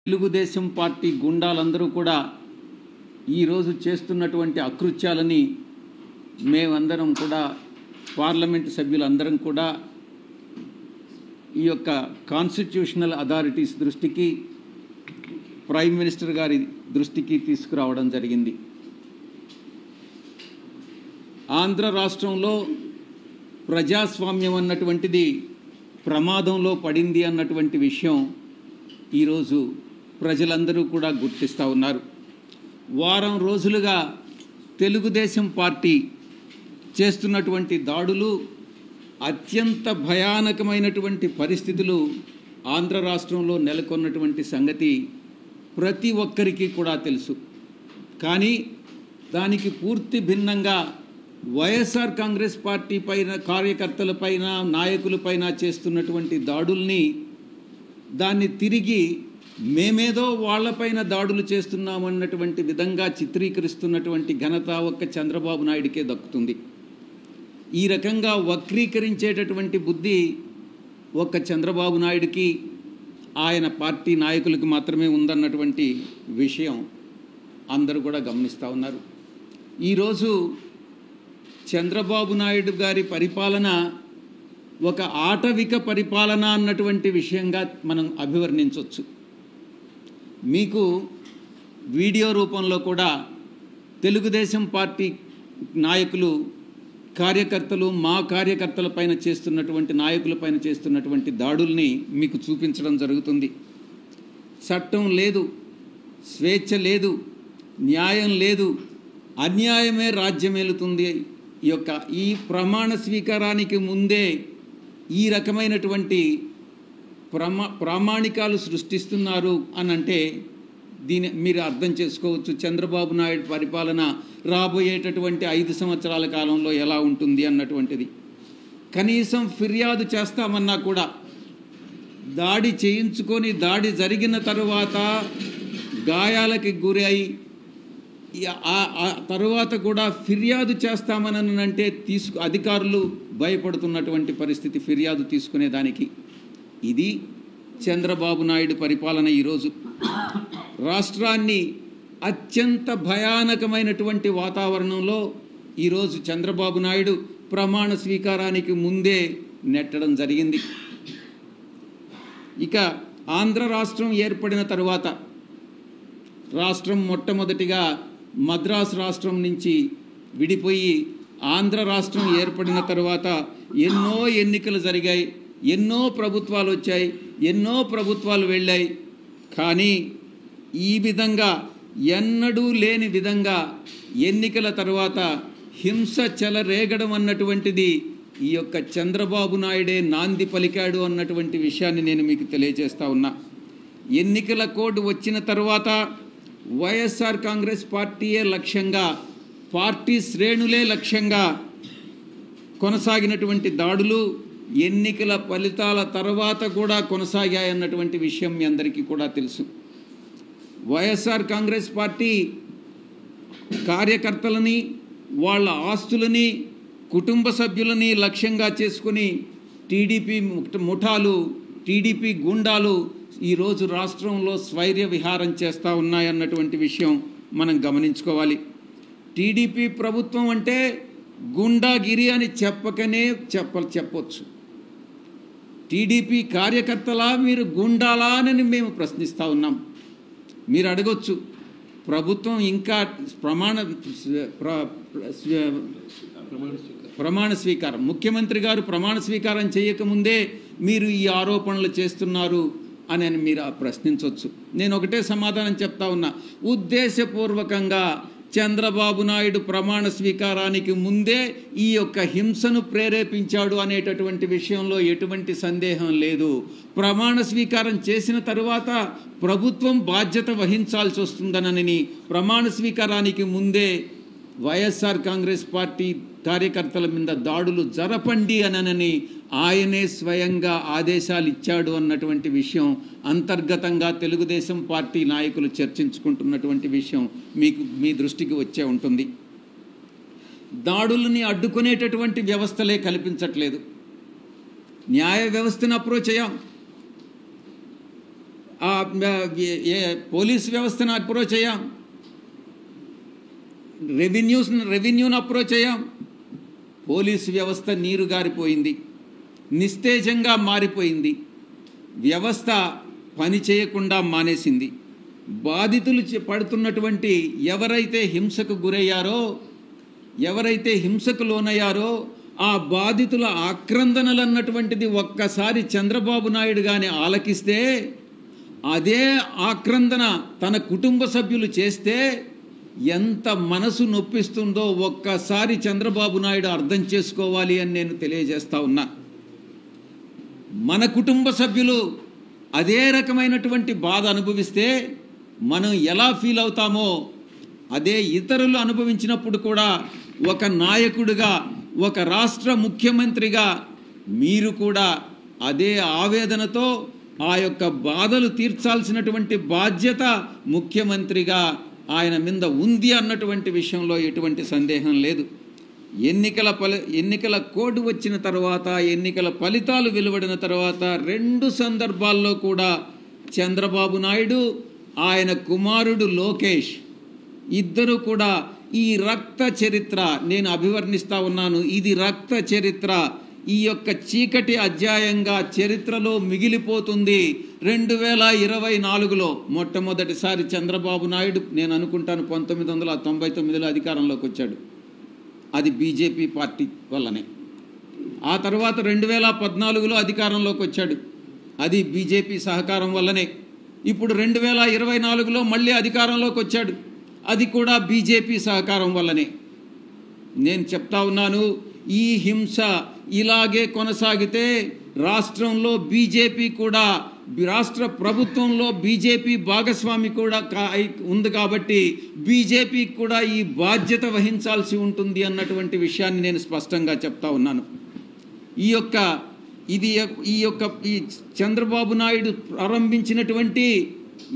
Telugu Desam party గుండాలందరూ కూడా ఈరోజు చేస్తున్నటువంటి అకృత్యాలని మేమందరం కూడా పార్లమెంట్ సభ్యులందరం కూడా ఈ యొక్క కాన్స్టిట్యూషనల్ అథారిటీస్ దృష్టికి ప్రైమ్ మినిస్టర్ గారి దృష్టికి తీసుకురావడం జరిగింది. ఆంధ్ర రాష్ట్రంలో ప్రజాస్వామ్యం అన్నటువంటిది ప్రమాదంలో పడింది అన్నటువంటి విషయం ఈరోజు ప్రజలందరూ కూడా గుర్తిస్తూ ఉన్నారు. వారం రోజులుగా తెలుగుదేశం పార్టీ చేస్తున్నటువంటి దాడులు అత్యంత భయానకమైనటువంటి పరిస్థితులు ఆంధ్ర రాష్ట్రంలో నెలకొన్నటువంటి సంగతి ప్రతి ఒక్కరికి కూడా తెలుసు. కానీ దానికి పూర్తి భిన్నంగా వైఎస్ఆర్ కాంగ్రెస్ పార్టీ పైన, కార్యకర్తలపైన, నాయకులపైన చేస్తున్నటువంటి దాడుల్ని దాన్ని తిరిగి మేమేదో వాళ్లపైన దాడులు చేస్తున్నామన్నటువంటి విధంగా చిత్రీకరిస్తున్నటువంటి ఘనత ఒక్క చంద్రబాబు నాయుడికే దక్కుతుంది. ఈ రకంగా వక్రీకరించేటటువంటి బుద్ధి ఒక్క చంద్రబాబు నాయుడికి, ఆయన పార్టీ నాయకులకు మాత్రమే ఉందన్నటువంటి విషయం అందరూ కూడా గమనిస్తూ ఉన్నారు. ఈరోజు చంద్రబాబు నాయుడు గారి పరిపాలన ఒక ఆటవిక పరిపాలన అన్నటువంటి విషయంగా మనం అభివర్ణించవచ్చు. మీకు వీడియో రూపంలో కూడా తెలుగుదేశం పార్టీ నాయకులు, కార్యకర్తలు, మా కార్యకర్తలపైన చేస్తున్నటువంటి, నాయకులపైన చేస్తున్నటువంటి దాడుల్ని మీకు చూపించడం జరుగుతుంది. చట్టం లేదు, స్వేచ్ఛ లేదు, న్యాయం లేదు, అన్యాయమే రాజ్యమేలుతుంది. ఈ ప్రమాణ స్వీకారానికి ముందే ఈ రకమైనటువంటి ప్రామాణికాలు సృష్టిస్తున్నారు అని అంటే దీని మీరు అర్థం చేసుకోవచ్చు చంద్రబాబు నాయుడు పరిపాలన రాబోయేటటువంటి 5 సంవత్సరాల కాలంలో ఎలా ఉంటుంది అన్నటువంటిది. కనీసం ఫిర్యాదు చేస్తామన్నా కూడా దాడి చేయించుకొని, దాడి జరిగిన తరువాత గాయాలకి గురై ఆ తర్వాత కూడా ఫిర్యాదు చేస్తామనంటే అధికారులు భయపడుతున్నటువంటి పరిస్థితి ఫిర్యాదు తీసుకునేదానికి. ఇది చంద్రబాబు నాయుడు పరిపాలన. ఈరోజు రాష్ట్రాన్ని అత్యంత భయానకమైనటువంటి వాతావరణంలో ఈరోజు చంద్రబాబు నాయుడు ప్రమాణ స్వీకారానికి ముందే నెట్టడం జరిగింది. ఇక ఆంధ్ర రాష్ట్రం ఏర్పడిన తరువాత రాష్ట్రం మొట్టమొదటిగా మద్రాసు రాష్ట్రం నుంచి విడిపోయి ఆంధ్ర రాష్ట్రం ఏర్పడిన తర్వాత ఎన్నో ఎన్నికలు జరిగాయి, ఎన్నో ప్రభుత్వాలు వచ్చాయి, ఎన్నో ప్రభుత్వాలు వెళ్ళాయి. కానీ ఈ విధంగా ఎన్నడూ లేని విధంగా ఎన్నికల తర్వాత హింస చెలరేగడం అన్నటువంటిది ఈ యొక్క చంద్రబాబు నాయుడే నాంది పలికాడు అన్నటువంటి విషయాన్ని నేను మీకు తెలియజేస్తా ఉన్నా. ఎన్నికల కోడ్ వచ్చిన తర్వాత వైఎస్ఆర్ కాంగ్రెస్ పార్టీయే లక్ష్యంగా, పార్టీ శ్రేణులే లక్ష్యంగా కొనసాగినటువంటి దాడులు ఎన్నికల ఫలితాల తర్వాత కూడా కొనసాగాయన్నటువంటి విషయం మీ అందరికీ కూడా తెలుసు. వైఎస్ఆర్ కాంగ్రెస్ పార్టీ కార్యకర్తలని, వాళ్ళ ఆస్తులని, కుటుంబ సభ్యులని లక్ష్యంగా చేసుకుని టీడీపీ ముఠాలు, టీడీపీ గుండాలు ఈరోజు రాష్ట్రంలో స్వైర్య విహారం చేస్తూ ఉన్నాయన్నటువంటి విషయం మనం గమనించుకోవాలి. టీడీపీ ప్రభుత్వం అంటే గుండాగిరి అని చెప్పొచ్చు. టీడీపీ కార్యకర్తలా, మీరు గుండాలా అని మేము ప్రశ్నిస్తూ ఉన్నాం. మీరు అడగొచ్చు, ప్రభుత్వం ఇంకా ప్రమాణ స్వీకారం, ముఖ్యమంత్రి గారు ప్రమాణ స్వీకారం చేయకముందే మీరు ఈ ఆరోపణలు చేస్తున్నారు అని మీరు ప్రశ్నించవచ్చు. నేను ఒకటే సమాధానం చెప్తా ఉన్నా, ఉద్దేశపూర్వకంగా చంద్రబాబు నాయుడు ప్రమాణ స్వీకారానికి ముందే ఈ యొక్క హింసను ప్రేరేపించాడు అనేటటువంటి విషయంలో ఎటువంటి సందేహం లేదు. ప్రమాణ స్వీకారం చేసిన తరువాత ప్రభుత్వం బాధ్యత వహించాల్సి వస్తుందనని ప్రమాణ స్వీకారానికి ముందే వైఎస్ఆర్ కాంగ్రెస్ పార్టీ కార్యకర్తల మీద దాడులు జరపండి అనని ఆయనే స్వయంగా ఆదేశాలు ఇచ్చాడు అన్నటువంటి విషయం అంతర్గతంగా తెలుగుదేశం పార్టీ నాయకులు చర్చించుకుంటున్నటువంటి విషయం మీ దృష్టికి వచ్చే ఉంటుంది. దాడులని అడ్డుకునేటటువంటి వ్యవస్థలే కల్పించట్లేదు. న్యాయ వ్యవస్థను అప్రోచ్ అయ్యాం, పోలీస్ వ్యవస్థను అప్రోచ్ అయ్యాం, రెవెన్యూను అప్రోచ్ అయ్యాం. పోలీసు వ్యవస్థ నీరు గారిపోయింది, నిస్తేజంగా మారిపోయింది. వ్యవస్థ పని చేయకుండా మానేసింది. బాధితులు పడుతున్నటువంటి ఎవరైతే హింసకు గురయ్యారో, ఎవరైతే హింసకు లోనయ్యారో ఆ బాధితుల ఆక్రందనలు అన్నటువంటిది ఒక్కసారి చంద్రబాబు నాయుడు గాని ఆలకిస్తే, అదే ఆక్రందన తన కుటుంబ సభ్యులు చేస్తే ఎంత మనసు నొప్పిస్తుందో ఒక్కసారి చంద్రబాబు నాయుడు అర్థం చేసుకోవాలి అని నేను తెలియజేస్తా ఉన్నా. మన కుటుంబ సభ్యులు అదే రకమైనటువంటి బాధ అనుభవిస్తే మనం ఎలా ఫీల్ అవుతామో అదే ఇతరులు అనుభవించినప్పుడు కూడా ఒక నాయకుడిగా, ఒక రాష్ట్ర ముఖ్యమంత్రిగా మీరు కూడా అదే ఆవేదనతో ఆ యొక్క బాధలు తీర్చాల్సినటువంటి బాధ్యత ముఖ్యమంత్రిగా ఆయన మీద ఉంది అన్నటువంటి విషయంలో ఎటువంటి సందేహం లేదు. ఎన్నికల కోడ్ వచ్చిన తర్వాత, ఎన్నికల ఫలితాలు వెలువడిన తర్వాత 2 సందర్భాల్లో కూడా చంద్రబాబు నాయుడు, ఆయన కుమారుడు లోకేష్ ఇద్దరు కూడా ఈ రక్త చరిత్ర నేను అభివర్ణిస్తా ఉన్నాను. ఇది రక్త చరిత్ర, ఈ యొక్క చీకటి అధ్యాయంగా చరిత్రలో మిగిలిపోతుంది. 2024లో మొట్టమొదటిసారి చంద్రబాబు నాయుడు నేను అనుకుంటాను 1999లో అధికారంలోకి వచ్చాడు. అది బీజేపీ పార్టీ వల్లనే. ఆ తర్వాత 2014లో అధికారంలోకి వచ్చాడు. అది బీజేపీ సహకారం వల్లనే. ఇప్పుడు 2024లో మళ్ళీ అధికారంలోకి వచ్చాడు. అది కూడా బీజేపీ సహకారం వల్లనే. నేను చెప్తా ఉన్నాను, ఈ హింస ఇలాగే కొనసాగితే రాష్ట్రంలో బీజేపీ కూడా, రాష్ట్ర ప్రభుత్వంలో బీజేపీ భాగస్వామి కూడా ఉంది కాబట్టి బీజేపీకి కూడా ఈ బాధ్యత వహించాల్సి ఉంటుంది అన్నటువంటి విషయాన్ని నేను స్పష్టంగా చెప్తా ఉన్నాను. ఈ చంద్రబాబు నాయుడు ప్రారంభించినటువంటి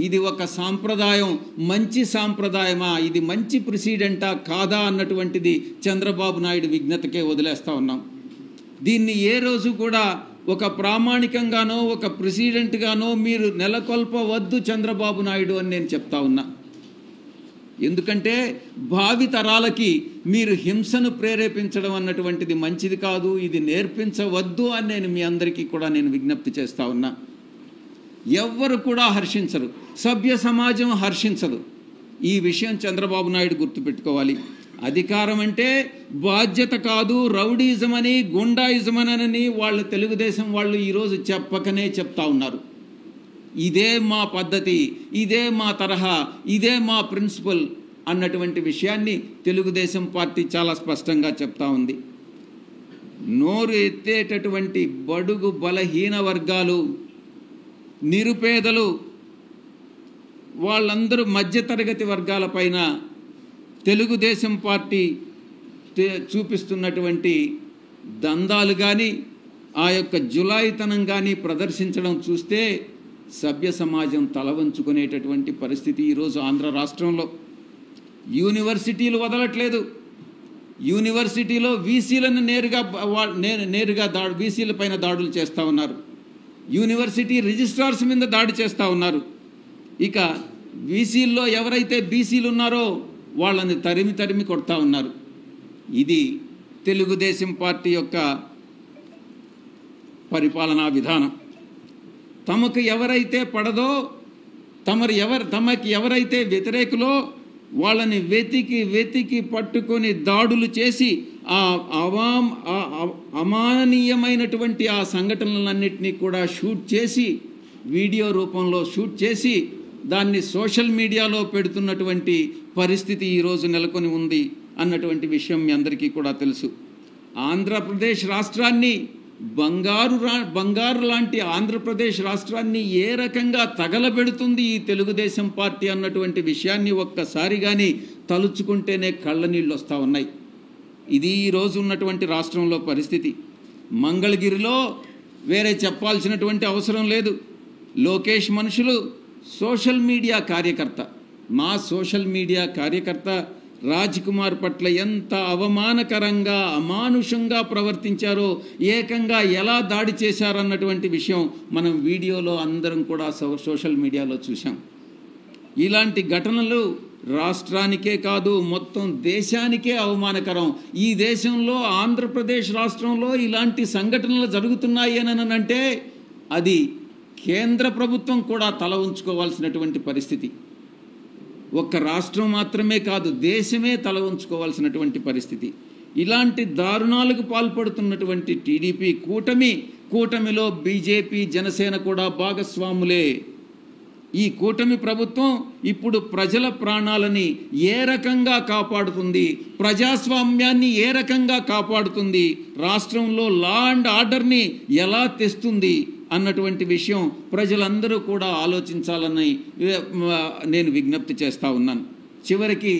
ఇది ఒక సాంప్రదాయం, మంచి సాంప్రదాయమా, ఇది మంచి ప్రెసిడెంటా కాదా అన్నటువంటిది చంద్రబాబు నాయుడు విజ్ఞతకే వదిలేస్తూ ఉన్నాం. దీన్ని ఏ రోజు కూడా ఒక ప్రామాణికంగానో ఒక ప్రెసిడెంట్గానో మీరు నెలకొల్పవద్దు చంద్రబాబు నాయుడు అని నేను చెప్తా ఉన్నా. ఎందుకంటే భావి తరాలకి మీరు హింసను ప్రేరేపించడం అన్నటువంటిది మంచిది కాదు, ఇది నేర్పించవద్దు అని నేను మీ అందరికీ కూడా నేను విజ్ఞప్తి చేస్తూ ఉన్నా. ఎవ్వరు కూడా హర్షించరు, సభ్య సమాజం హర్షించదు. ఈ విషయం చంద్రబాబు నాయుడు గుర్తుపెట్టుకోవాలి. అధికారం అంటే బాధ్యత కాదు, రౌడీజం అని, గుండాయిజం అని వాళ్ళు తెలుగుదేశం వాళ్ళు ఈరోజు చెప్పకనే చెప్తా ఉన్నారు. ఇదే మా పద్ధతి, ఇదే మా తరహా, ఇదే మా ప్రిన్సిపల్ అన్నటువంటి విషయాన్ని తెలుగుదేశం పార్టీ చాలా స్పష్టంగా చెప్తా ఉంది. నోరు ఎత్తేటటువంటి బడుగు బలహీన వర్గాలు, నిరుపేదలు, వాళ్ళందరూ మధ్యతరగతి వర్గాలపైన తెలుగుదేశం పార్టీ చూపిస్తున్నటువంటి దందాలు కానీ, ఆ యొక్క జులాయితనం కానీ ప్రదర్శించడం చూస్తే సభ్య సమాజం తలవంచుకునేటటువంటి పరిస్థితి ఈరోజు ఆంధ్ర రాష్ట్రంలో. యూనివర్సిటీలు వదలట్లేదు. యూనివర్సిటీలో వీసీలను నేరుగా వీసీల పైన దాడులు చేస్తూ ఉన్నారు. యూనివర్సిటీ రిజిస్ట్రార్స్ మీద దాడి చేస్తూ ఉన్నారు. ఇక వీసీల్లో ఎవరైతే బీసీలు ఉన్నారో వాళ్ళని తరిమి కొడతా ఉన్నారు. ఇది తెలుగుదేశం పార్టీ యొక్క పరిపాలనా విధానం. తమకు ఎవరైతే పడదో, తమకి ఎవరైతే వ్యతిరేకులో వాళ్ళని వెతికి పట్టుకొని దాడులు చేసి అమాననీయమైనటువంటి ఆ సంఘటనలన్నింటినీ కూడా షూట్ చేసి, వీడియో రూపంలో షూట్ చేసి దాన్ని సోషల్ మీడియాలో పెడుతున్నటువంటి పరిస్థితి ఈరోజు నెలకొని ఉంది అన్నటువంటి విషయం మీ అందరికీ కూడా తెలుసు. ఆంధ్రప్రదేశ్ రాష్ట్రాన్ని, బంగారు లాంటి ఆంధ్రప్రదేశ్ రాష్ట్రాన్ని ఏ రకంగా తగలబెడుతుంది ఈ తెలుగుదేశం పార్టీ అన్నటువంటి విషయాన్ని ఒక్కసారి కానీ తలుచుకుంటేనే కళ్ళ నీళ్ళు వస్తూ ఉన్నాయి. ఇది ఈరోజు ఉన్నటువంటి రాష్ట్రంలో పరిస్థితి. మంగళగిరిలో వేరే చెప్పాల్సినటువంటి అవసరం లేదు. లోకేష్ మనుషులు సోషల్ మీడియా కార్యకర్త, మా సోషల్ మీడియా కార్యకర్త రాజ్ కుమార్ పట్ల ఎంత అవమానకరంగా అమానుషంగా ప్రవర్తించారో, ఏకంగా ఎలా దాడి చేశారన్నటువంటి విషయం మనం వీడియోలో అందరం కూడా సోషల్ మీడియాలో చూసాం. ఇలాంటి ఘటనలు రాష్ట్రానికే కాదు మొత్తం దేశానికే అవమానకరం. ఈ దేశంలో ఆంధ్రప్రదేశ్ రాష్ట్రంలో ఇలాంటి సంఘటనలు జరుగుతున్నాయి అని అంటే అది కేంద్ర ప్రభుత్వం కూడా తల ఉంచుకోవాల్సినటువంటి పరిస్థితి. ఒక్క రాష్ట్రం మాత్రమే కాదు, దేశమే తల ఉంచుకోవాల్సినటువంటి పరిస్థితి. ఇలాంటి దారుణాలకు పాల్పడుతున్నటువంటి టీడీపీ కూటమిలో బీజేపీ, జనసేన కూడా భాగస్వాములే. ఈ కూటమి ప్రభుత్వం ఇప్పుడు ప్రజల ప్రాణాలని ఏ రకంగా కాపాడుతుంది, ప్రజాస్వామ్యాన్ని ఏ రకంగా కాపాడుతుంది, రాష్ట్రంలో లా అండ్ ఆర్డర్ని ఎలా తెస్తుంది అన్నటువంటి విషయం ప్రజలందరూ కూడా ఆలోచించాలని నేను విజ్ఞప్తి చేస్తూ ఉన్నాను. చివరికి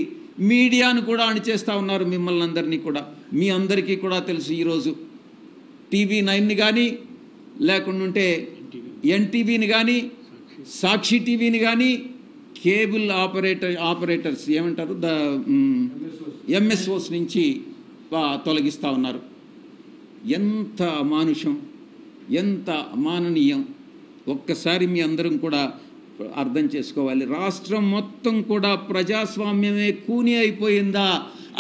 మీడియాను కూడా అణిచేస్తూ ఉన్నారు మిమ్మల్ని అందరినీ కూడా. మీ అందరికీ కూడా తెలుసు, ఈరోజు TV9ని కానీ, లేకుంటే NTVని కానీ, సాక్షి టీవీని కానీ, కేబుల్ ఆపరేటర్స్ ఏమంటారు MSOs నుంచి తొలగిస్తూ ఉన్నారు. ఎంత అమానుషం, ఎంత అమాననీయం ఒక్కసారి మీ అందరం కూడా అర్థం చేసుకోవాలి. రాష్ట్రం మొత్తం కూడా ప్రజాస్వామ్యమే కూని అయిపోయిందా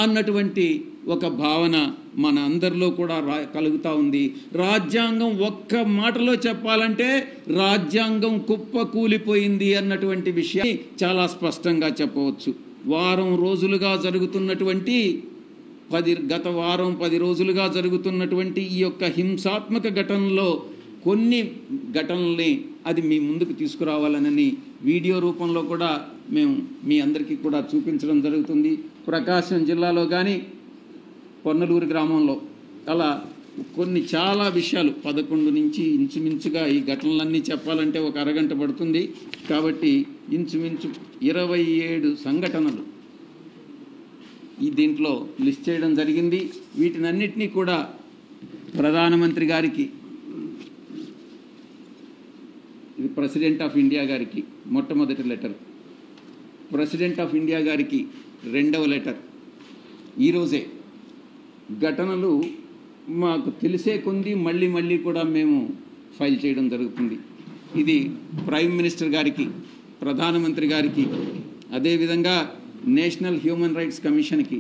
అన్నటువంటి ఒక భావన మన అందరిలో కూడా కలుగుతూ ఉంది. రాజ్యాంగం ఒక్క మాటలో చెప్పాలంటే రాజ్యాంగం కుప్ప కూలిపోయింది అన్నటువంటి విషయం చాలా స్పష్టంగా చెప్పవచ్చు. వారం రోజులుగా జరుగుతున్నటువంటి గత వారం 10 రోజులుగా జరుగుతున్నటువంటి ఈ యొక్క హింసాత్మక ఘటనలో కొన్ని ఘటనల్ని అది మీ ముందుకు తీసుకురావాలనని వీడియో రూపంలో కూడా మేము మీ అందరికీ కూడా చూపించడం జరుగుతుంది. ప్రకాశం జిల్లాలో కానీ, పొన్నలూరు గ్రామంలో అలా కొన్ని చాలా విషయాలు 11 నుంచి ఇంచుమించుగా ఈ ఘటనలన్నీ చెప్పాలంటే ఒక అరగంట పడుతుంది. కాబట్టి ఇంచుమించు 27 సంఘటనలు ఈ దీంట్లో లిస్ట్ చేయడం జరిగింది. వీటినన్నిటినీ కూడా ప్రధానమంత్రి గారికి, ఇది ప్రెసిడెంట్ ఆఫ్ ఇండియా గారికి మొట్టమొదటి లెటర్, ప్రెసిడెంట్ ఆఫ్ ఇండియా గారికి 2వ లెటర్. ఈరోజే ఘటనలు మాకు తెలిసే కొంది మళ్ళీ కూడా మేము ఫైల్ చేయడం జరుగుతుంది. ఇది ప్రైమ్ మినిస్టర్ గారికి, ప్రధానమంత్రి గారికి, అదేవిధంగా నేషనల్ హ్యూమన్ రైట్స్ కమిషన్కి,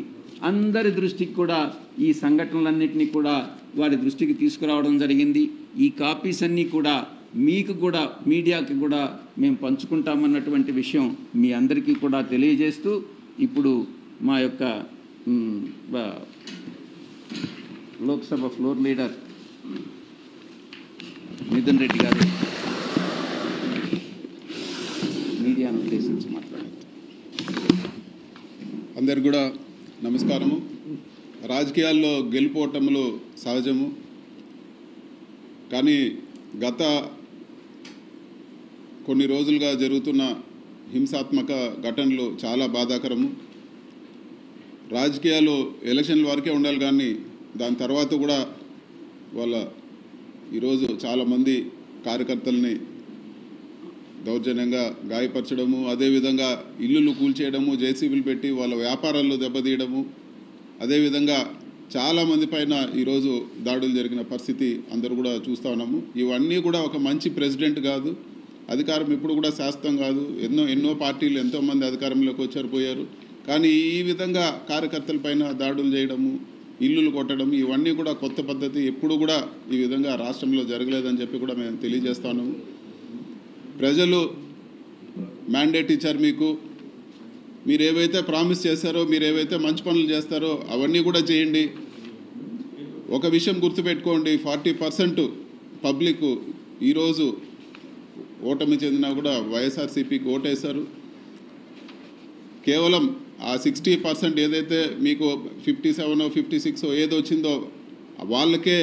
అందరి దృష్టికి కూడా ఈ సంఘటనలన్నింటినీ కూడా వారి దృష్టికి తీసుకురావడం జరిగింది. ఈ కాపీస్ అన్నీ కూడా మీకు కూడా, మీడియాకి కూడా మేము పంచుకుంటామన్నటువంటి విషయం మీ అందరికీ కూడా తెలియజేస్తూ, ఇప్పుడు మా యొక్క లోక్సభ ఫ్లోర్ లీడర్ మిథున్ రెడ్డి గారు మీడియాను ఉద్దేశించి మాట్లాడారు. అందరికి కూడా నమస్కారము. రాజకీయాల్లో గెలుపోటములు సహజము, కానీ గత కొన్ని రోజులుగా జరుగుతున్న హింసాత్మక ఘటనలు చాలా బాధాకరము. రాజకీయాలు ఎలక్షన్ల వరకే ఉండాలి, కానీ దాని తర్వాత కూడా ఈరోజు చాలామంది కార్యకర్తల్ని దౌర్జన్యంగా గాయపరచడము, అదేవిధంగా ఇల్లులు కూల్చేయడము, జేసీబీలు పెట్టి వాళ్ళ వ్యాపారాల్లో దెబ్బతీయడము, అదేవిధంగా చాలామంది పైన ఈరోజు దాడులు జరిగిన పరిస్థితి అందరూ కూడా చూస్తూ ఉన్నాము. ఇవన్నీ కూడా ఒక మంచి ప్రెసిడెంట్ కాదు, అధికారం ఇప్పుడు కూడా శాశ్వతం కాదు. ఎన్నో పార్టీలు ఎంతోమంది అధికారంలోకి వచ్చారు, పోయారు. కానీ ఈ విధంగా కార్యకర్తల పైన దాడులు చేయడము, ఇల్లులు కొట్టడం, ఇవన్నీ కూడా కొత్త పద్ధతి. ఎప్పుడు కూడా ఈ విధంగా రాష్ట్రంలో జరగలేదని చెప్పి కూడా మేము తెలియజేస్తా ఉన్నాము. ప్రజలు మ్యాండేట్ ఇచ్చారు మీకు. మీరు ఏవైతే ప్రామిస్ చేశారో, మీరు ఏవైతే మంచి పనులు చేస్తారో అవన్నీ కూడా చేయండి. ఒక విషయం గుర్తుపెట్టుకోండి, 40% పబ్లిక్ ఈరోజు ఓటమి చెందినా కూడా వైఎస్ఆర్సీపీకి ఓటేశారు. కేవలం ఆ 60% ఏదైతే మీకు 57 56 ఏదో వచ్చిందో వాళ్ళకే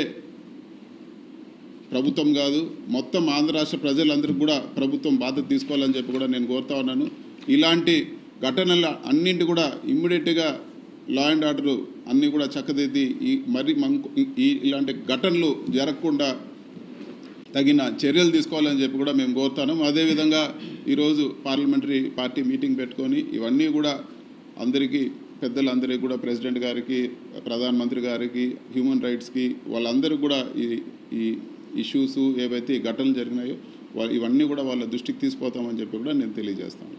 ప్రభుత్వం కాదు, మొత్తం ఆంధ్ర రాష్ట్ర ప్రజలందరికీ కూడా ప్రభుత్వం బాధ్యత తీసుకోవాలని చెప్పి కూడా నేను కోరుతా ఉన్నాను. ఇలాంటి ఘటనల అన్నింటి కూడా ఇమ్మీడియట్గా లా అండ్ ఆర్డర్ అన్నీ కూడా చక్కదిద్ది ఇలాంటి ఘటనలు జరగకుండా తగిన చర్యలు తీసుకోవాలని చెప్పి కూడా మేము కోరుతాను. అదేవిధంగా ఈరోజు పార్లమెంటరీ పార్టీ మీటింగ్ పెట్టుకొని ఇవన్నీ కూడా అందరికీ పెద్దలందరికీ కూడా, ప్రెసిడెంట్ గారికి, ప్రధానమంత్రి గారికి, హ్యూమన్ రైట్స్కి, వాళ్ళందరికీ కూడా ఈ ఇష్యూస్ ఏవైతే ఘటనలు జరిగినాయో ఇవన్నీ కూడా వాళ్ళ దృష్టికి తీసుకుపోతామని చెప్పి కూడా నేను తెలియజేస్తాను.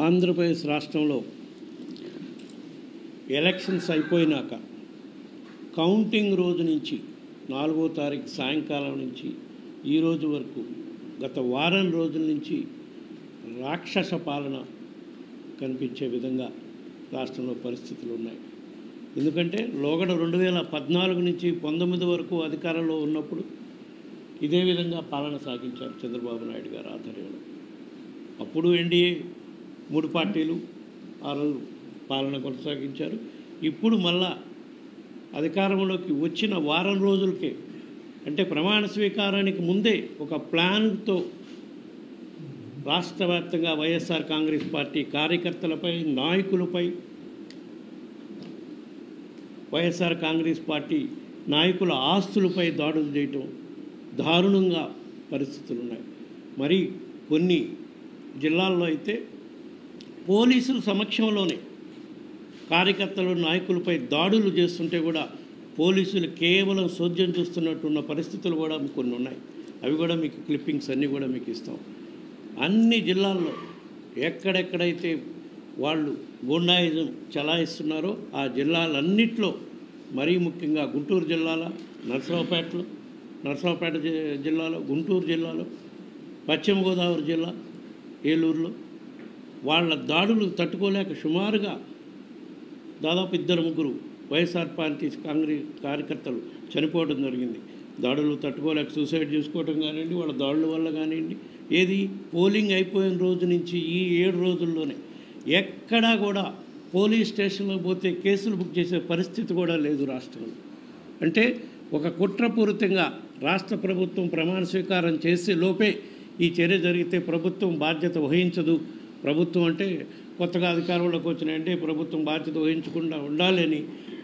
ఆంధ్రప్రదేశ్ రాష్ట్రంలో ఎలక్షన్స్ అయిపోయినాక కౌంటింగ్ రోజు నుంచి 4వ తారీఖు సాయంకాలం నుంచి ఈ రోజు వరకు గత వారం రోజుల నుంచి రాక్షస పాలన కనిపించే విధంగా రాష్ట్రంలో పరిస్థితులు ఉన్నాయి. ఎందుకంటే లోగడ 2014 నుంచి 19 వరకు అధికారంలో ఉన్నప్పుడు ఇదే విధంగా పాలన సాగించారు చంద్రబాబు నాయుడు గారు ఆధ్వర్యంలో. అప్పుడు ఎన్డీఏ 3 పార్టీలు ఆ రోజు పాలన కొనసాగించారు. ఇప్పుడు మళ్ళా అధికారంలోకి వచ్చిన వారం రోజులకే, అంటే ప్రమాణ స్వీకారానికి ముందే ఒక ప్లాన్తో రాష్ట్ర వ్యాప్తంగా వైఎస్ఆర్ కాంగ్రెస్ పార్టీ కార్యకర్తలపై, నాయకులపై, వైఎస్ఆర్ కాంగ్రెస్ పార్టీ నాయకుల ఆస్తులపై దాడులు చేయటం దారుణంగా పరిస్థితులు ఉన్నాయి. మరి కొన్ని జిల్లాల్లో అయితే పోలీసుల సమక్షంలోనే కార్యకర్తలు, నాయకులపై దాడులు చేస్తుంటే కూడా పోలీసులు కేవలం సోద్యం చూస్తున్నట్టున్న పరిస్థితులు కూడా కొన్ని ఉన్నాయి. అవి కూడా మీకు క్లిప్పింగ్స్ అన్నీ కూడా మీకు ఇస్తాం. అన్ని జిల్లాల్లో ఎక్కడెక్కడైతే వాళ్ళు గూండాయిజం చలాయిస్తున్నారో ఆ జిల్లాలన్నిట్లో, మరీ ముఖ్యంగా గుంటూరు జిల్లాలో, నరసరావుపేట జిల్లాలో, గుంటూరు జిల్లాలో, పశ్చిమ గోదావరి జిల్లా, ఏలూరులో వాళ్ళ దాడులు తట్టుకోలేక సుమారుగా దాదాపు 2-3 వైఎస్ఆర్ పార్టీ కాంగ్రెస్ కార్యకర్తలు చనిపోవడం జరిగింది. దాడులు తట్టుకోలేక సూసైడ్ చేసుకోవడం కానివ్వండి, వాళ్ళ దాడుల వల్ల కానివ్వండి. ఏది పోలింగ్ అయిపోయిన రోజు నుంచి ఈ 7 రోజుల్లోనే ఎక్కడా కూడా పోలీస్ స్టేషన్లకు పోతే కేసులు బుక్ చేసే పరిస్థితి కూడా లేదు రాష్ట్రంలో. అంటే ఒక కుట్రపూరితంగా రాష్ట్ర ప్రభుత్వం ప్రమాణ స్వీకారం చేసే లోపే ఈ చర్య జరిగితే ప్రభుత్వం బాధ్యత వహించదు. ప్రభుత్వం అంటే కొత్తగా అధికారంలోకి వచ్చినాయంటే ప్రభుత్వం బాధ్యత వహించకుండా ఉండాలని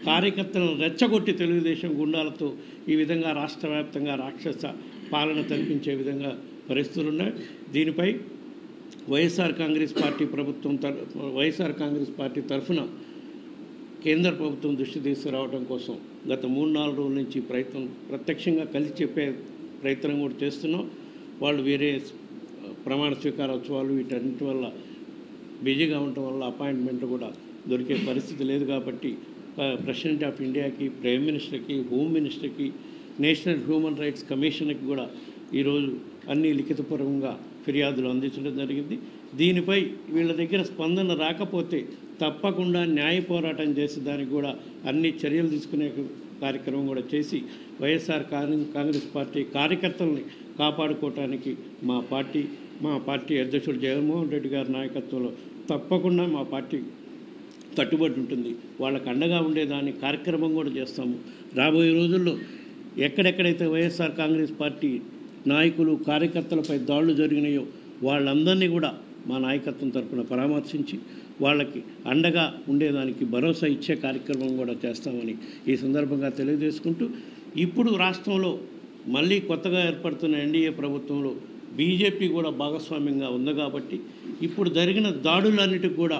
కార్యకర్తలను రెచ్చగొట్టి తెలుగుదేశం గుండాలతో ఈ విధంగా రాష్ట్ర వ్యాప్తంగా రాక్షస పాలన తలపించే విధంగా పరిస్థితులు ఉన్నాయి. దీనిపై వైఎస్ఆర్ కాంగ్రెస్ పార్టీ తరఫున కేంద్ర ప్రభుత్వం దృష్టి తీసుకురావడం కోసం గత 3-4 రోజుల నుంచి ప్రత్యక్షంగా కలిసి చెప్పే ప్రయత్నం కూడా చేస్తున్నాం. వాళ్ళు వేరే ప్రమాణ స్వీకారోత్సవాలు వీటన్నిటి వల్ల బిజీగా ఉండటం వల్ల అపాయింట్మెంట్ కూడా దొరికే పరిస్థితి లేదు. కాబట్టి ప్రెసిడెంట్ ఆఫ్ ఇండియాకి, ప్రైమ్ మినిస్టర్కి, హోమ్ మినిస్టర్కి, నేషనల్ హ్యూమన్ రైట్స్ కమిషన్కి కూడా ఈరోజు అన్ని లిఖితపూర్వకంగా ఫిర్యాదులు అందించడం జరిగింది. దీనిపై వీళ్ళ దగ్గర స్పందన రాకపోతే తప్పకుండా న్యాయ పోరాటం చేసి దానికి కూడా అన్ని చర్యలు తీసుకునే కార్యక్రమం కూడా చేసి వైఎస్ఆర్ కాంగ్రెస్ పార్టీ కార్యకర్తల్ని కాపాడుకోవటానికి మా పార్టీ అధ్యక్షుడు జగన్మోహన్ రెడ్డి గారి నాయకత్వంలో తప్పకుండా మా పార్టీ కట్టుబడి ఉంటుంది. వాళ్ళకు అండగా ఉండేదాన్ని కార్యక్రమం కూడా చేస్తాము. రాబోయే రోజుల్లో ఎక్కడెక్కడైతే వైఎస్ఆర్ కాంగ్రెస్ పార్టీ నాయకులు, కార్యకర్తలపై దాడులు జరిగినాయో వాళ్ళందరినీ కూడా మా నాయకత్వం తరఫున పరామర్శించి వాళ్ళకి అండగా ఉండేదానికి భరోసా ఇచ్చే కార్యక్రమం కూడా చేస్తామని ఈ సందర్భంగా తెలియజేసుకుంటూ, ఇప్పుడు రాష్ట్రంలో మళ్ళీ కొత్తగా ఏర్పడుతున్న ఎన్డీఏ ప్రభుత్వంలో బీజేపీ కూడా భాగస్వామ్యంగా ఉంది కాబట్టి ఇప్పుడు జరిగిన దాడులన్నిటికి కూడా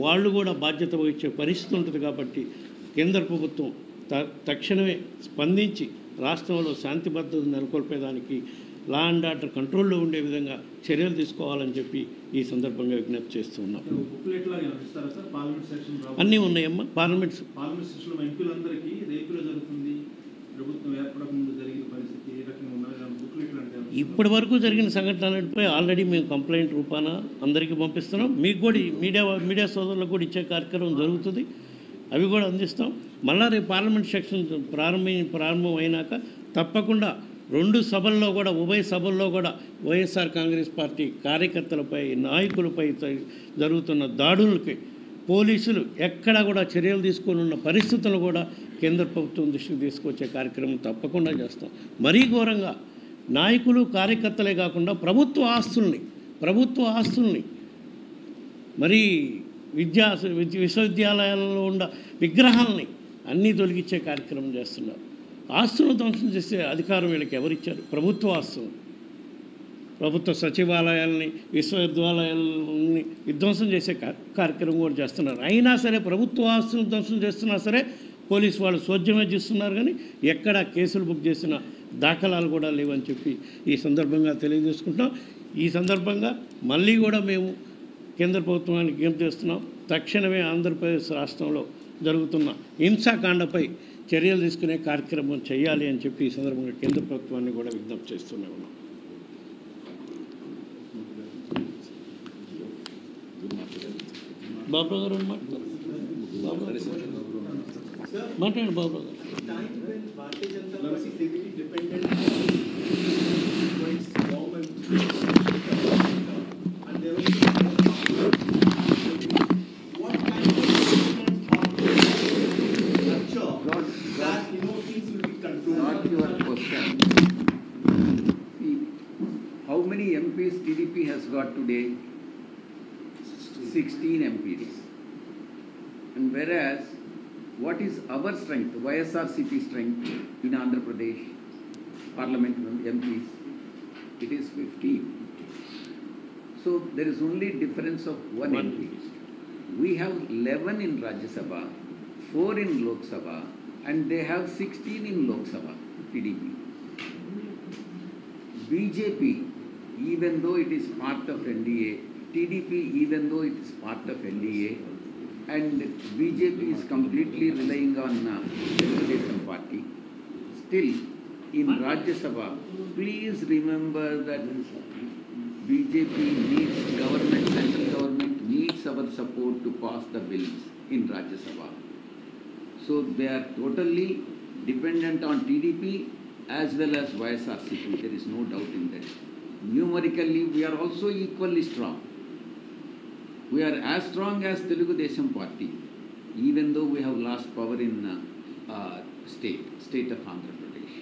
వాళ్ళు కూడా బాధ్యత వహించే పరిస్థితి ఉంటుంది. కాబట్టి కేంద్ర ప్రభుత్వం తక్షణమే స్పందించి రాష్ట్రంలో శాంతి భద్రతను నెలకొల్పేదానికి, లా అండ్ ఆర్డర్ కంట్రోల్లో ఉండే విధంగా చర్యలు తీసుకోవాలని చెప్పి ఈ సందర్భంగా విజ్ఞప్తి చేస్తూ ఉన్నాం. అన్నీ ఉన్నాయమ్మా. పార్లమెంట్ సెషన్లో ఎంపీలందరికీ రేపులో జరుగుతుంది, ప్రభుత్వం ఏర్పడకముందు జరిగిన పరిస్థితి ఏ రకంగా ఉన్నది బుక్లెట్లు అంటే ఇప్పటి వరకు జరిగిన సంఘటనలపై ఆల్రెడీ మేము కంప్లైంట్ రూపాన అందరికీ పంపిస్తున్నాం. మీకు కూడా మీడియా సోదరులకు కూడా ఇచ్చే కార్యక్రమం జరుగుతుంది. అవి కూడా అందిస్తాం. మళ్ళా రేపు పార్లమెంట్ సెక్షన్ ప్రారంభం అయినాక తప్పకుండా 2 సభల్లో కూడా, ఉభయ సభల్లో కూడా వైఎస్ఆర్ కాంగ్రెస్ పార్టీ కార్యకర్తలపై, నాయకులపై జరుగుతున్న దాడులకి పోలీసులు ఎక్కడా కూడా చర్యలు తీసుకొని ఉన్న పరిస్థితులను కూడా కేంద్ర ప్రభుత్వం దృష్టికి తీసుకొచ్చే కార్యక్రమం తప్పకుండా చేస్తాం. మరీ ఘోరంగా నాయకులు, కార్యకర్తలే కాకుండా ప్రభుత్వ ఆస్తుల్ని మరి విశ్వవిద్యాలయాలలో ఉన్న విగ్రహాలని అన్నీ తొలగించే కార్యక్రమం చేస్తున్నారు. ఆస్తులను ధ్వంసం చేసే అధికారం వీళ్ళకి ఎవరిచ్చారు? ప్రభుత్వ ఆస్తులు, ప్రభుత్వ సచివాలయాల్ని, విశ్వవిద్యాలయాలని విధ్వంసం చేసే కార్యక్రమం కూడా చేస్తున్నారు. అయినా సరే ప్రభుత్వ ఆస్తులను ధ్వంసం చేస్తున్నా సరే పోలీసు వాళ్ళు సోద్యమే చేస్తున్నారు, కానీ ఎక్కడ కేసులు బుక్ చేసిన దాఖలాలు కూడా లేవని చెప్పి ఈ సందర్భంగా తెలియజేసుకుంటున్నాం. ఈ సందర్భంగా మళ్ళీ కూడా మేము కేంద్ర ప్రభుత్వానికి విజ్ఞప్తి చేస్తున్నాం. తక్షణమే ఆంధ్రప్రదేశ్ రాష్ట్రంలో జరుగుతున్న హింసాకాండపై చర్యలు తీసుకునే కార్యక్రమం చేయాలి అని చెప్పి ఈ సందర్భంగా కేంద్ర ప్రభుత్వాన్ని కూడా విజ్ఞప్తి చేస్తూనే ఉన్నాం. బాబు గారు మాట్లాడండి. బాబు గారు How many MPs TDP has got today? 16 MPs. And whereas, what is our strength, YSRCP strength in Andhra Pradesh Parliament MPs? It is 15. So there is only difference of one MP. We have 11 in Rajya Sabha, 4 in Lok Sabha, and they have 16 in Lok Sabha, TDP. BJP, even though it is part of NDA, TDP, even though it is part of NDA, and BJP is completely relying on Telugu Party, still in Rajya Sabha, please remember that BJP needs government, central government needs our support to pass the bills in Rajya Sabha. So they are totally dependent on TDP as well as YSRCP. There is no doubt in that. Numerically, we are also equally strong. We are as strong as Telugu Desam Party, even though we have lost power in state of Andhra Pradesh.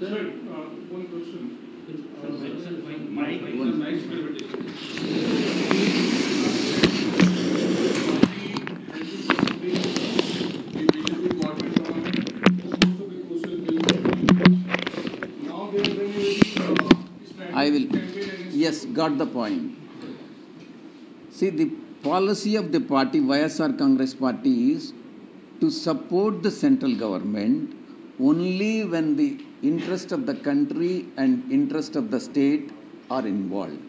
Sir, one question. I will. Yes, got the point. See, the policy of the party, YSR Congress Party, is to support the central government only when the interest of the country and interest of the state are involved.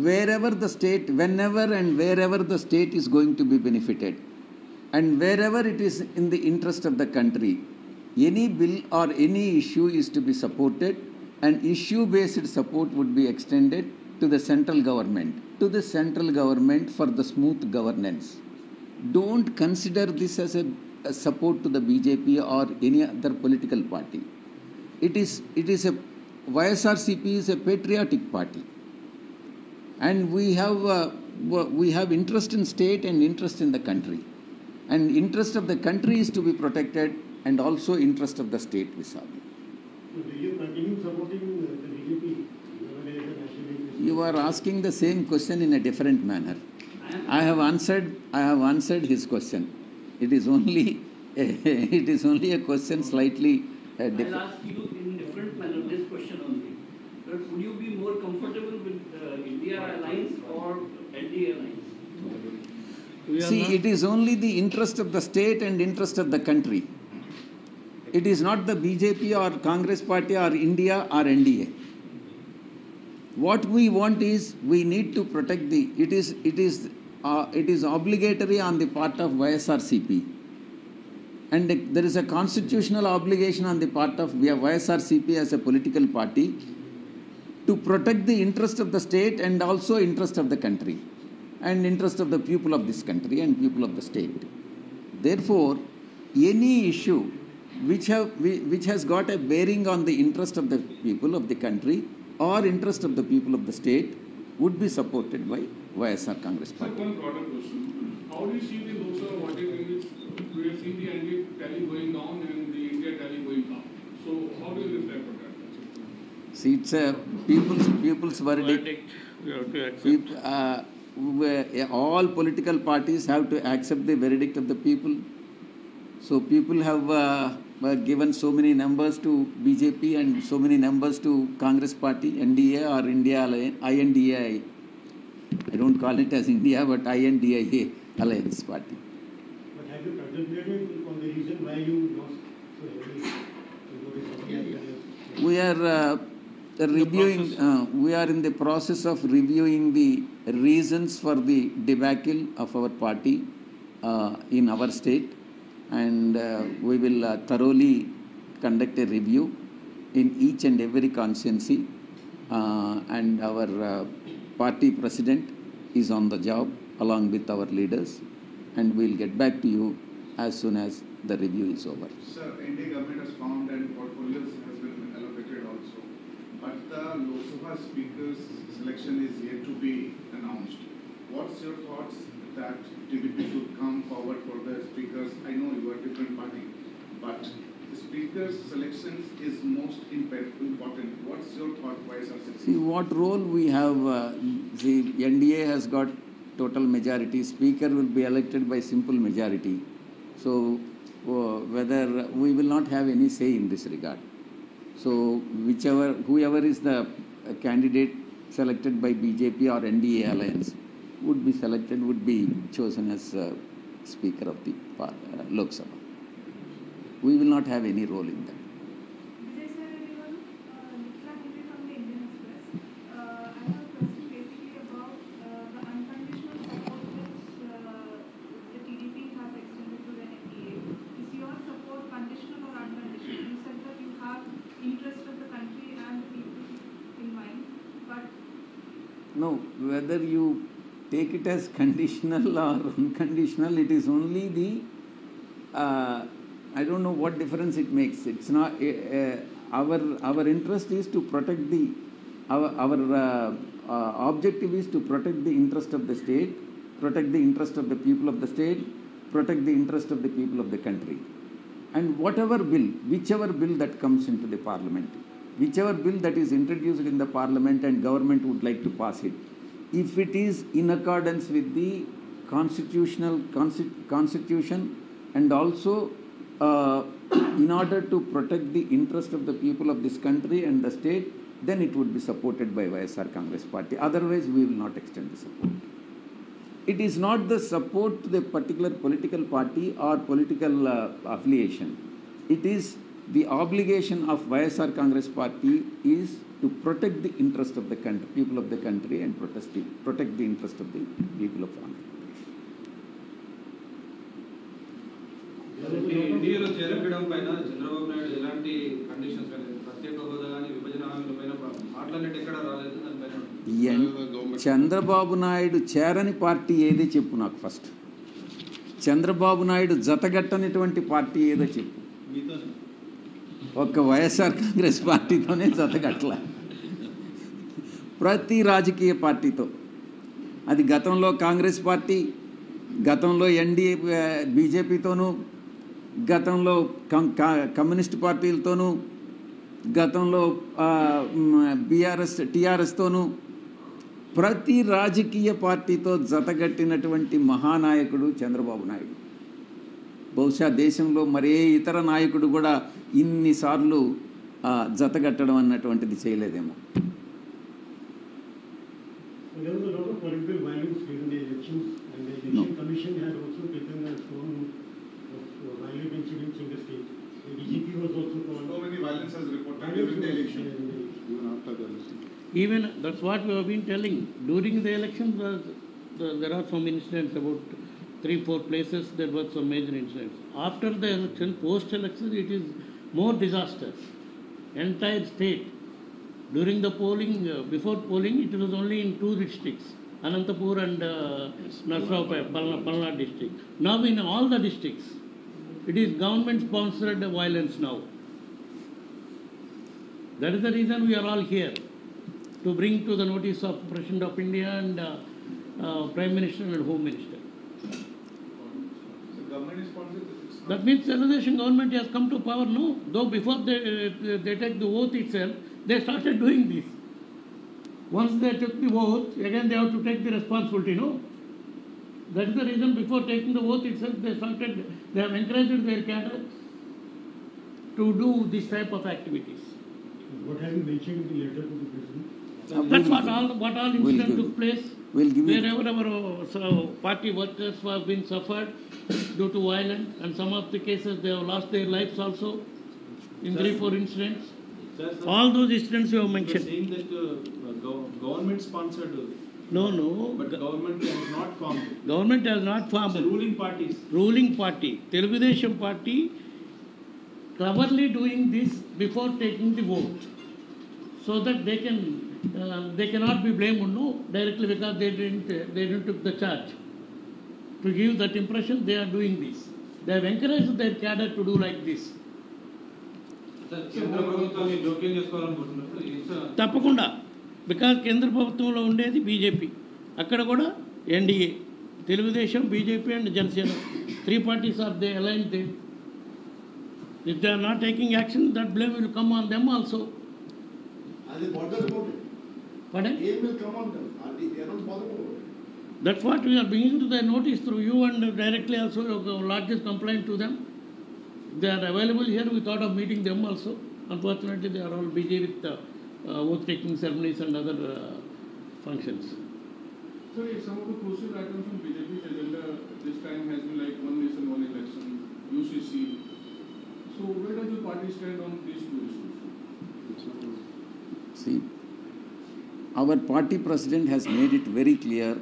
Wherever the state, whenever and wherever the state is going to be benefited, and wherever it is in the interest of the country, any bill or any issue is to be supported, and issue-based support would be extended to the central government for the smooth governance. Don't consider this as a support to the BJP or any other political party. It is a YSRCP is a patriotic party, and we have interest in state and interest in the country, and interest of the country is to be protected, and also interest of the state vis-a-vis. So do you continue supporting the BJP? You are asking the same question in a different manner. I have answered his question. It is only a question slightly different. I'll ask you in different manner this question only. But would you be more comfortable with India Alliance or NDA Alliance? See, it is only the interest of the state and interest of the country. It is not the BJP or Congress Party or India or NDA. What we want is, we need to protect it is obligatory on the part of YSRCP, and there is a constitutional obligation on the part of YSRCP as a political party to protect the interest of the state and also interest of the country and interest of the people of this country and people of the state. Therefore, any issue which has got a bearing on the interest of the people of the country or interest of the people of the state would be supported by YSR Congress Party. Sir, one broader question. How do you see the Lok Sabha voting in which we have seen the NDA tally going down and the India tally going up? So how do you reflect on that? See, it's a people's verdict. We have to accept. all political parties have to accept the verdict of the people. So people have given so many numbers to BJP and so many numbers to Congress party, NDA or India Alliance, INDA. I don't call it as India, but INDA Alliance party. But have you contemplated on the reason why you lost so heavily? We are reviewing. We are in the process of reviewing the reasons for the debacle of our party in our state, and we will thoroughly conduct a review in each and every constituency. And our party president is on the job along with our leaders, and we'll get back to you as soon as the review is over. Sir, NDA government has found and portfolios has been allocated also, but the Lok Sabha speaker's selection is yet to be announced. What's your thoughts that TDP should come forward for the speakers? I know you are different party, but the speaker's selections is most important. What's your thought why sir? See what role we have. The NDA has got total majority. Speaker will be elected by simple majority. So whether we will not have any say in this regard. So whoever is the candidate selected by BJP or NDA alliance would be selected, would be chosen as Speaker of the Lok Sabha. We will not have any role in that. Vijay sir, everyone, Nikla Hindley from the Indian Express. I have a question basically about the unconditional support which the TDP has extended to the NDA. Is your support conditional or unconditional? You said that you have interest of the country and the people in mind, but No, whether you take it as conditional or unconditional, it is only the, I don't know what difference it makes. It's not, our interest is to protect the, our objective is to protect the interest of the state, protect the interest of the people of the state, protect the interest of the people of the country. And whatever bill, whichever bill that comes into the parliament, whichever bill that is introduced in the parliament and government would like to pass it, if it is in accordance with the constitution and also in order to protect the interest of the people of this country and the state, then it would be supported by YSR Congress Party. Otherwise, we will not extend the support. It is not the support to the particular political party or political affiliation. It is the obligation of YSR Congress Party is to protect the interest of the country, people of the country, and protect the interest of the people of Andhra Pradesh. ఇండియాలో చేరడం పైన చంద్రబాబు నాయుడు ఎలాంటి conditions కానీ ప్రత్యేక హోదా కానీ విభజన హామీల పైన మాట్లాడినట్టు ఎక్కడ రాలేదు. దానిపైన చంద్రబాబు నాయుడు చేరని పార్టీ ఏదో చెప్పు నాకు ఫస్ట్. చంద్రబాబు నాయుడు జతగట్టనటువంటి పార్టీ ఏదో చెప్పు. ఒక్క వైఎస్ఆర్ కాంగ్రెస్ పార్టీతోనే జతగట్టల. ప్రతి రాజకీయ పార్టీతో, అది గతంలో కాంగ్రెస్ పార్టీ, గతంలో ఎన్డీఏ బీజేపీతోనూ, గతంలో కమ్యూనిస్ట్ పార్టీలతోనూ, గతంలో టీఆర్ఎస్తోనూ, ప్రతి రాజకీయ పార్టీతో జతగట్టినటువంటి మహానాయకుడు చంద్రబాబు నాయుడు. బహుశా దేశంలో మరే ఇతర నాయకుడు కూడా ఇన్నిసార్లు జతగట్టడం అన్నటువంటిది చేయలేదేమో. There was a lot of political violence during the elections, and the Election Commission had also taken a stone of violent incidents in the state. The DGP was also called. So many violence has reported during the election. Even after the election. Even that's what we have been telling. During the elections, there are some incidents about 3-4 places. There were some major incidents. After the election, post-election, it is more disaster. Entire state. During the polling, before polling, it was only in 2 districts, Anantapur and Narsapet, Palna district. Now in all the districts, it is government-sponsored violence now. That is the reason we are all here, to bring to the notice of President of India and Prime Minister and Home Minister. So government is sponsored. That means Telugu government has come to power, no? Though before they take the oath itself, they started doing this. Once they took the oath, again they have to take the responsibility, no? That is the reason before taking the oath itself, they have encouraged their cadre to do this type of activities. What have you mentioned in the letter to the president? That's what all incident took place. We'll give you. Wherever our party workers have been suffered due to violence, and some of the cases they have lost their lives also in 3-4 incidents. All those incidents you have mentioned. Saying that government sponsored. No. But government has not formed. Government has not formed. The ruling parties. Ruling party, Telugudesam party, cleverly doing this before taking the vote, so that they cannot be blamed directly because they didn't took the charge. To give that impression, they are doing this. They have encouraged their cadre to do like this. కేంద్ర ప్రభుత్వాన్ని జోక్యం చేసుకోవాలనుకుంటున్నారు. తప్పకుండా, because కేంద్ర ప్రభుత్వంలో ఉండేది BJP, అక్కడ కూడా NDA, Telugu Desam, BJP and Janasena, 3 parties are they aligned there. If they are not taking action, that blame will come on them also. Pardon? will come on them. They are not bothered. That's what we are bringing to their notice through you, and directly also largest complaint to them. They are available here. We thought of meeting them also. Unfortunately, they are all busy with oath-taking ceremonies and other functions. So some of the crucial items from BJP's agenda this time has been like one nation, one election, UCC. So where does the party stand on these 2 issues? See, our party president has made it very clear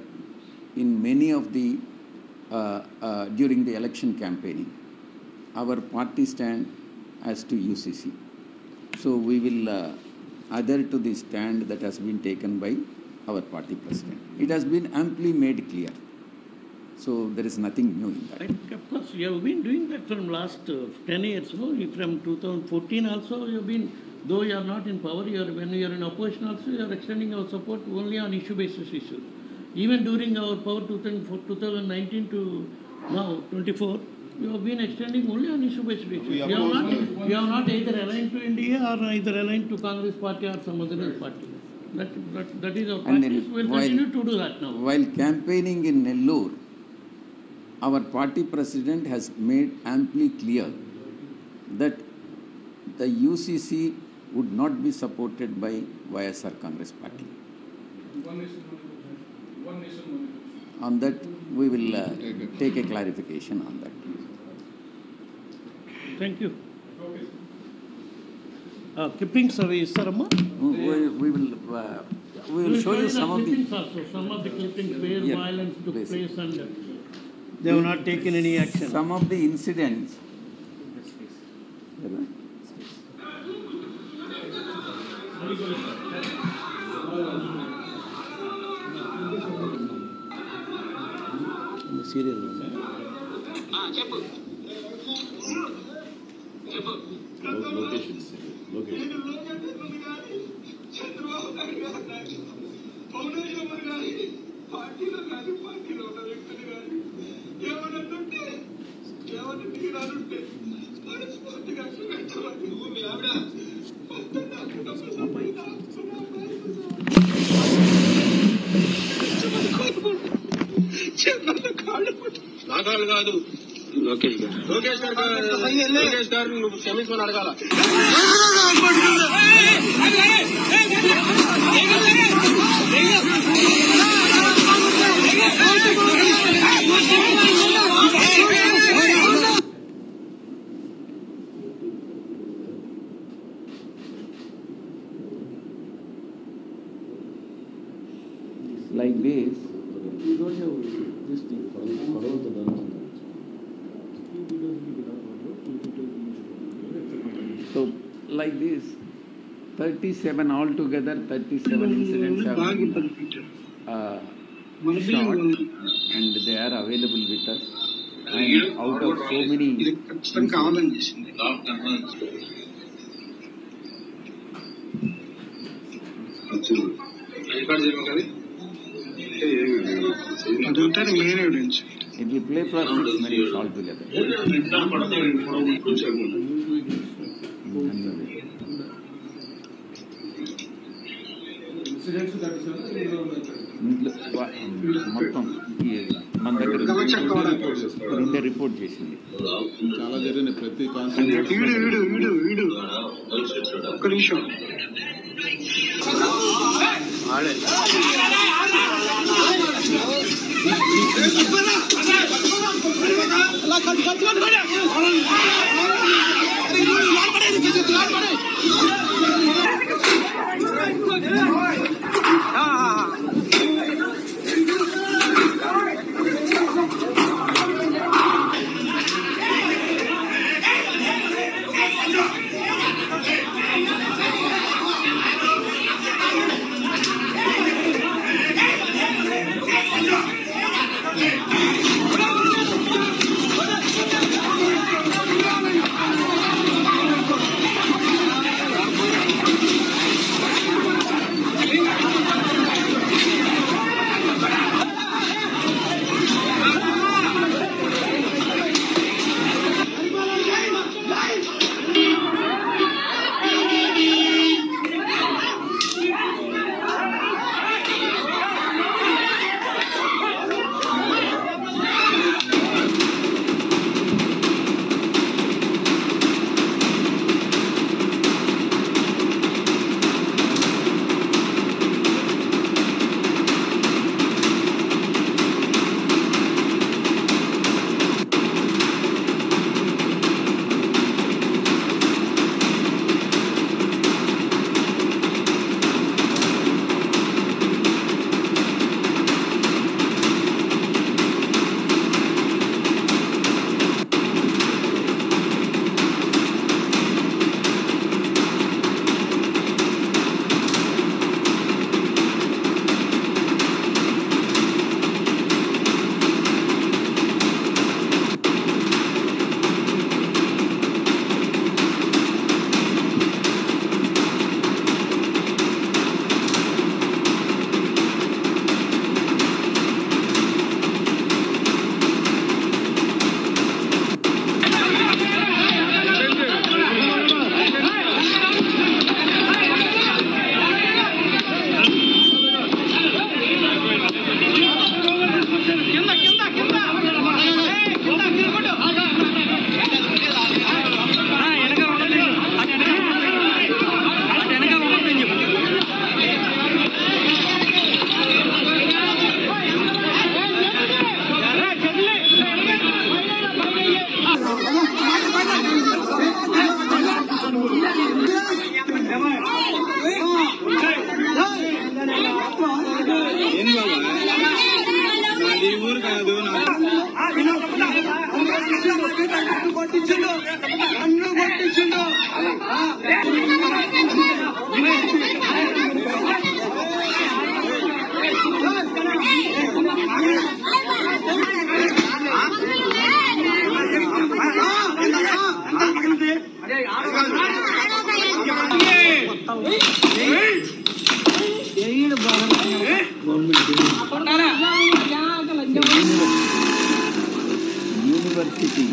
in many of the during the election campaigning. Our party stand as to UCC. So we will adhere to the stand that has been taken by our party president. It has been amply made clear. So there is nothing new in that. Of course, you have been doing that from last 10 years. No? From 2014 also, you have been, though you are not in power, when you are in opposition also, you are extending our support only on issue-basis issues. Even during our power 2019 to now 24, you have been extending only on issue-based issues. You have not either aligned to India or either aligned to Congress party or some other party. That is our practice. We will continue to do that now. While campaigning in Nellore, our party president has made amply clear that the UCC would not be supported by YSR Congress party. One nation, one election. On that, we will take a clarification on that. Thank you. Clippings are Sarama? We will show you some of the clippings also. Some of the clippings where Yeah, violence took please. place and they have not taken any action. some of the incidents. Serial. నాగాలు కాదు లోకేష్ గారు నువ్వు క్షమించమని అడగాల. Like this. You don't have this thing. So, like this, 37 altogether, 37 incidents have been shot, and they are available with us. And out of so many incidents, it will play for 6 minutes altogether. students that is ఇంట్లో మొత్తం మన దగ్గర రెండే report చేసింది. చాలా జరిగినాయి ప్రతి ఒక్క నిమిషం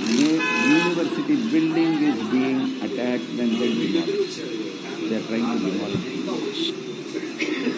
University building is being attacked and then demolished. They are trying to demolish it.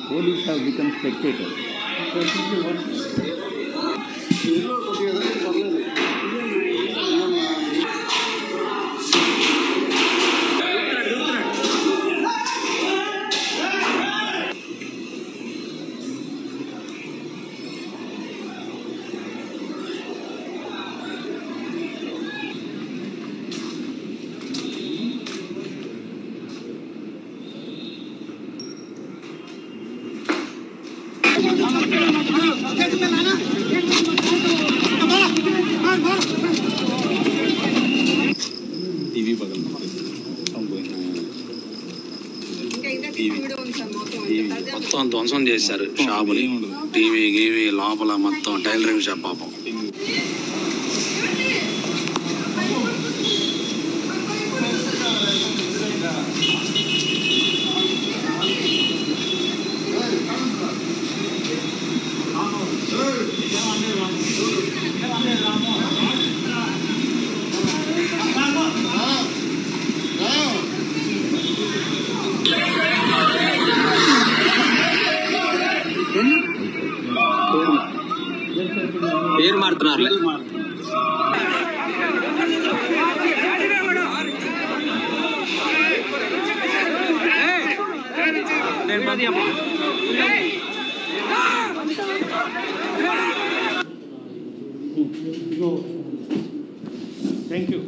Police have become spectators. TV बगल में మొత్తం ధ్వంసం చేశారు షాపుని, టీవీ గీవీ లోపల మొత్తం టైలరింగ్ షాప్ పాపం. పేరు మారుతున్నారు. Thank you.